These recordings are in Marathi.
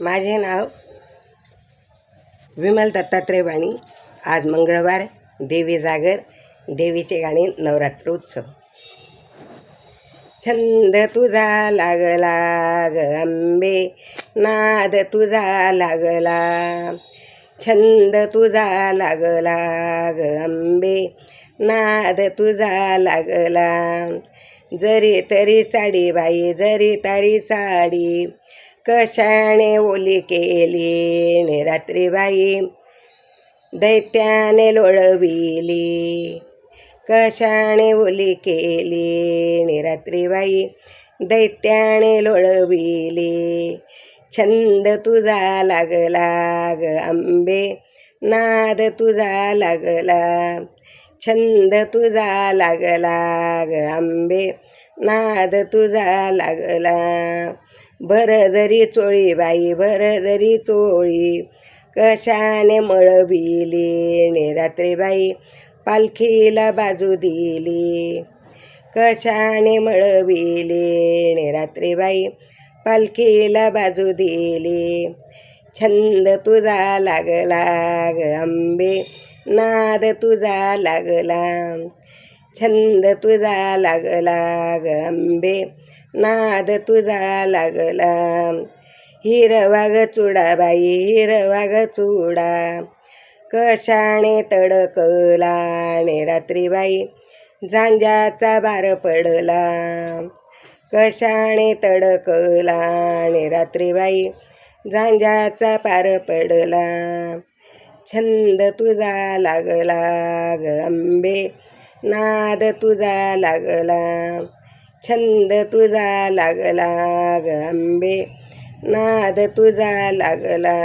माझे नाव विमल दत्तात्रय वाणी. आज मंगळवार, देवी जागर, देवीचे गाणे, नवरात्र उत्सव. छंद तुझा लागला ग अंबे, नाद तुझा लागला. छंद तुझा लागला ग अंबे, नाद तुझा लागला. जरी तरी साडी बाई, जरी तारी साडी, कशाने ओली केली ने रात्री बाई, दैत्याने लोळविली. कशाने ओली केली ने रात्री बाई, दैत्याने लोळविली. छंद तुझा लागला ग अंबे, नाद तुझा लागला. छंद तुझा लागला ग अंबे, नाद तुझा लागला. भर जरी चोळी बाई, भर जरी चोळी, कशाने मळविली ने रात्री बाई, पालखीला बाजू दिली. कशाने मळविली ने रात्री बाई, पालखीला बाजू दिली. छंद तुझा लागला ग अंबे, नाद तुझा लागला. छंद तुझा लागला ग अंबे, नाद तुझा लागला. हिरवा ग चुडा बाई, हिरवा ग चुडा, कशाने तडकला ने रात्री बाई, झांजाचा बार पडला. कशाने तडकला ने रात्री बाई, झांजाचा पार पडला. छंद तुझा लागला ग अंबे, नाद तुझा लागला. छंद तुझा लागला ग अंबे, नाद तुझा लागला.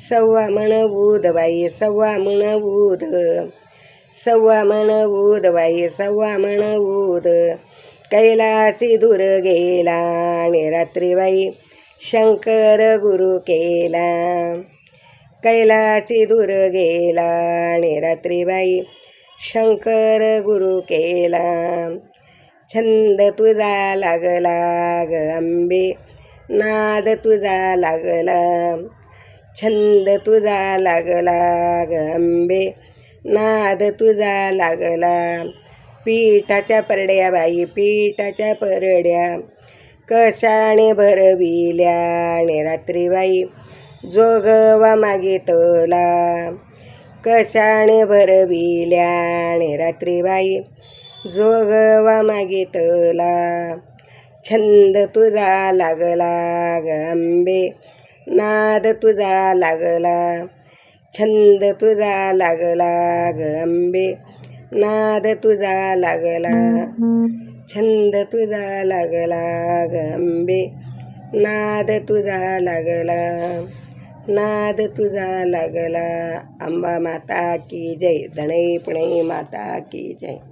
सव्वा मन ऊद बाई, सव्वा मन ऊद, सव्वा मन ऊद बाई, सव्वा मन ऊद, कैलासी दूर गेला ने रात्री बाई, शंकर गुरु केला. कैलासी दूर गेला ने रात्री बाई, शंकर गुरु केला. छंद तुझा लागला ग अंबे, नाद तुझा लागला. छंद तुझा लागला ग अंबे, नाद तुझा लागला. पिठाच्या परड्या बाई, पिठाच्या परड्या, कशाने भरविल्या ने रात्री बाई, जोगवा मागितला. कशाने भरविल्या ने रात्री बाई, जोगवा मागितला. छंद तुझा लागला ग अंबे, नाद तुझा लागला. छंद तुझा लागला ग अंबे, नाद तुझा लागला. छंद तुझा लागला ग अंबे, नाद तुझा लागला. नाद तुझा लागला. अंबा माता की जय, धणई पुणे माता की जय.